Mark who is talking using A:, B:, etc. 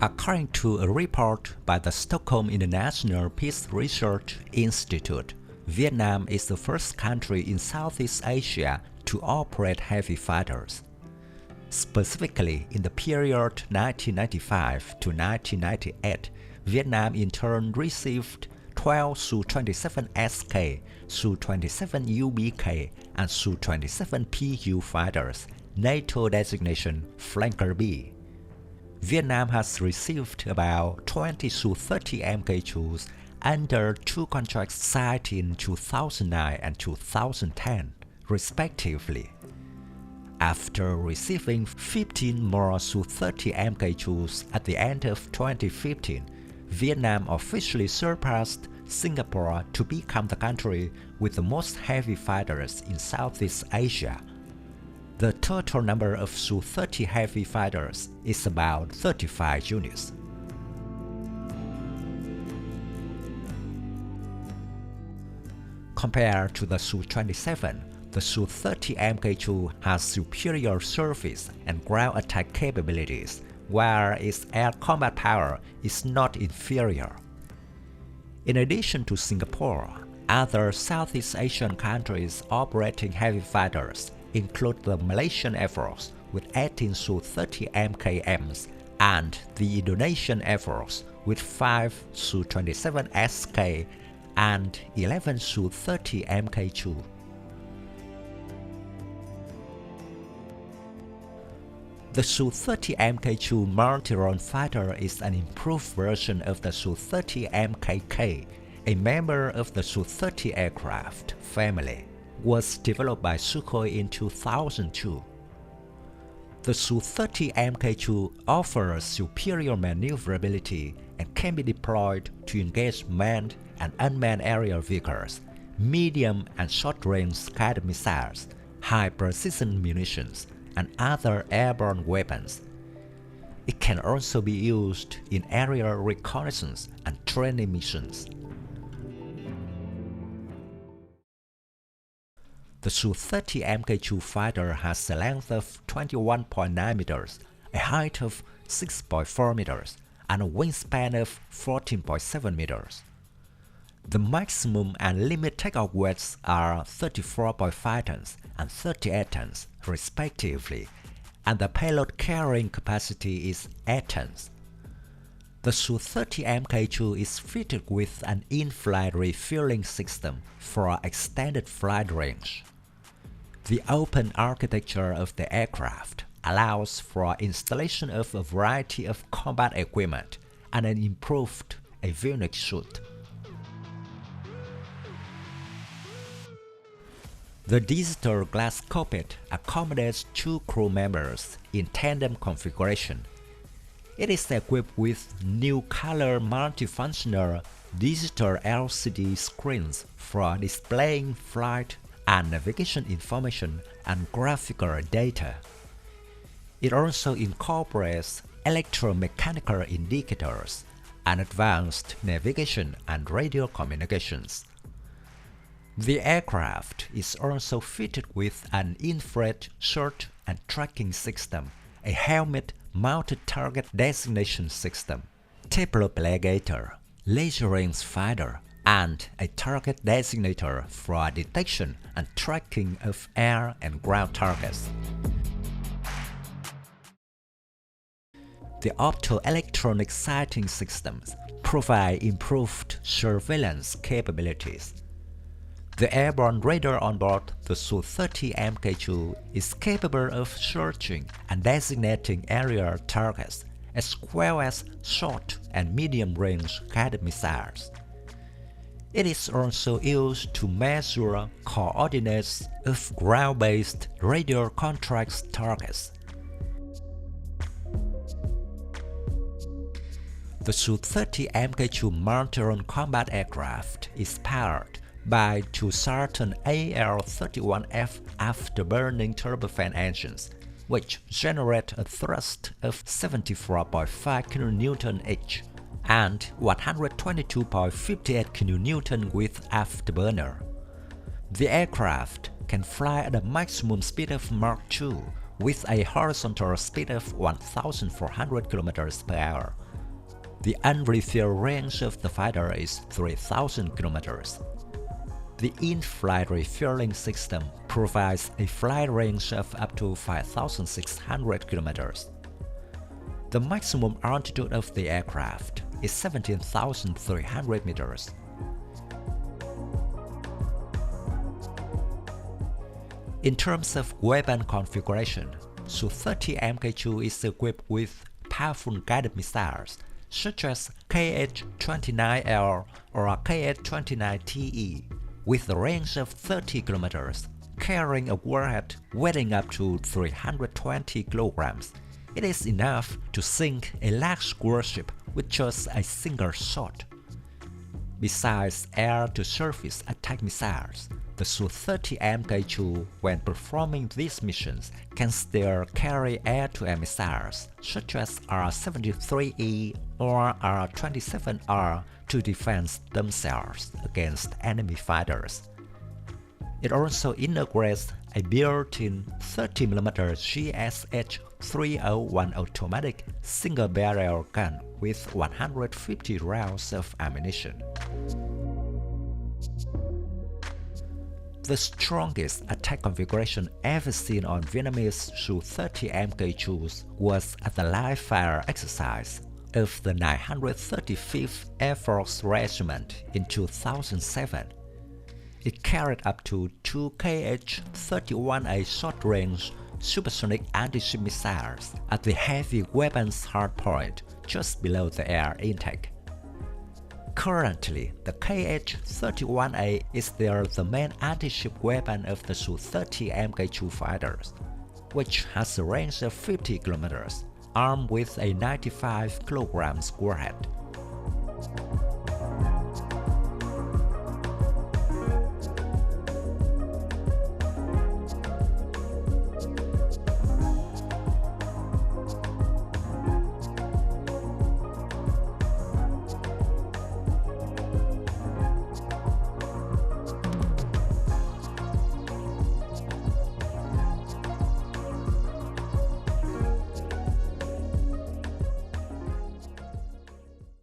A: According to a report by the Stockholm International Peace Research Institute, Vietnam is the first country in Southeast Asia to operate heavy fighters. Specifically, in the period 1995 to 1998, Vietnam in turn received 12 Su-27SK, Su-27UBK, and Su-27PU fighters, NATO designation Flanker B. Vietnam has received about 20 Su-30MK2s under two contracts signed in 2009 and 2010, respectively. After receiving 15 more Su-30MK2s at the end of 2015, Vietnam officially surpassed Singapore to become the country with the most heavy fighters in Southeast Asia. The total number of Su-30 heavy fighters is about 35 units. Compared to the Su-27, the Su-30MK2 has superior surface and ground attack capabilities, while its air combat power is not inferior. In addition to Singapore, other Southeast Asian countries operating heavy fighters include the Malaysian Air Force with 18 Su-30MKMs and the Indonesian Air Force with 5 Su-27SK and 11 Su-30MK2. The Su-30MK2 multi-role fighter is an improved version of the Su-30MK2, a member of the Su-30 aircraft family. Was developed by Sukhoi in 2002. The Su-30MK2 offers superior maneuverability and can be deployed to engage manned and unmanned aerial vehicles, medium and short-range guided missiles, high-precision munitions, and other airborne weapons. It can also be used in aerial reconnaissance and training missions. The Su-30MK2 fighter has a length of 21.9 meters, a height of 6.4 meters, and a wingspan of 14.7 meters. The maximum and limit takeoff weights are 34.5 tons and 38 tons, respectively, and the payload carrying capacity is 8 tons. The Su-30MK2 is fitted with an in-flight refueling system for extended flight range. The open architecture of the aircraft allows for installation of a variety of combat equipment and an improved avionics suite. The digital glass cockpit accommodates 2 crew members in tandem configuration. It is equipped with new color multifunctional digital LCD screens for displaying flight and navigation information and graphical data. It also incorporates electromechanical indicators and advanced navigation and radio communications. The aircraft is also fitted with an infrared search and tracking system, a helmet-mounted target designation system, Taploplagator, laser range finder, and a target designator for detection and tracking of air and ground targets. The optoelectronic sighting systems provide improved surveillance capabilities. The airborne radar on board the Su-30MK2 is capable of searching and designating aerial targets, as well as short and medium-range guided missiles. It is also used to measure coordinates of ground-based radio contract targets. The Su-30MK2 multi-role combat aircraft is powered by 2 Squadron AL-31F afterburning turbofan engines, which generate a thrust of 74.5 kN each and 122.58 kN with afterburner. The aircraft can fly at a maximum speed of Mach 2 with a horizontal speed of 1,400 km per hour The unrefueled range of the fighter is 3,000 kilometers. The in-flight refueling system provides a flight range of up to 5,600 kilometers. The maximum altitude of the aircraft is 17,300 meters. In terms of weapon configuration, Su-30MK2 is equipped with powerful guided missiles such as KH-29L or KH-29TE with a range of 30 kilometers, carrying a warhead weighing up to 320 kilograms. It is enough to sink a large warship with just a single shot. Besides air-to-surface attack missiles, the Su-30MK2, when performing these missions, can still carry air-to-air missiles such as R-73E or R-27R to defend themselves against enemy fighters. It also integrates a built-in 30mm GSH-301 automatic single-barrel gun with 150 rounds of ammunition. The strongest attack configuration ever seen on Vietnamese Su-30MK2s was at the live-fire exercise of the 935th Air Force Regiment in 2007. It carried up to 2 KH-31A short-range supersonic anti-ship missiles at the heavy weapons hardpoint just below the air intake. Currently, the KH-31A is still the main anti-ship weapon of the Su-30MK2 fighters, which has a range of 50 kilometers, armed with a 95 kg warhead.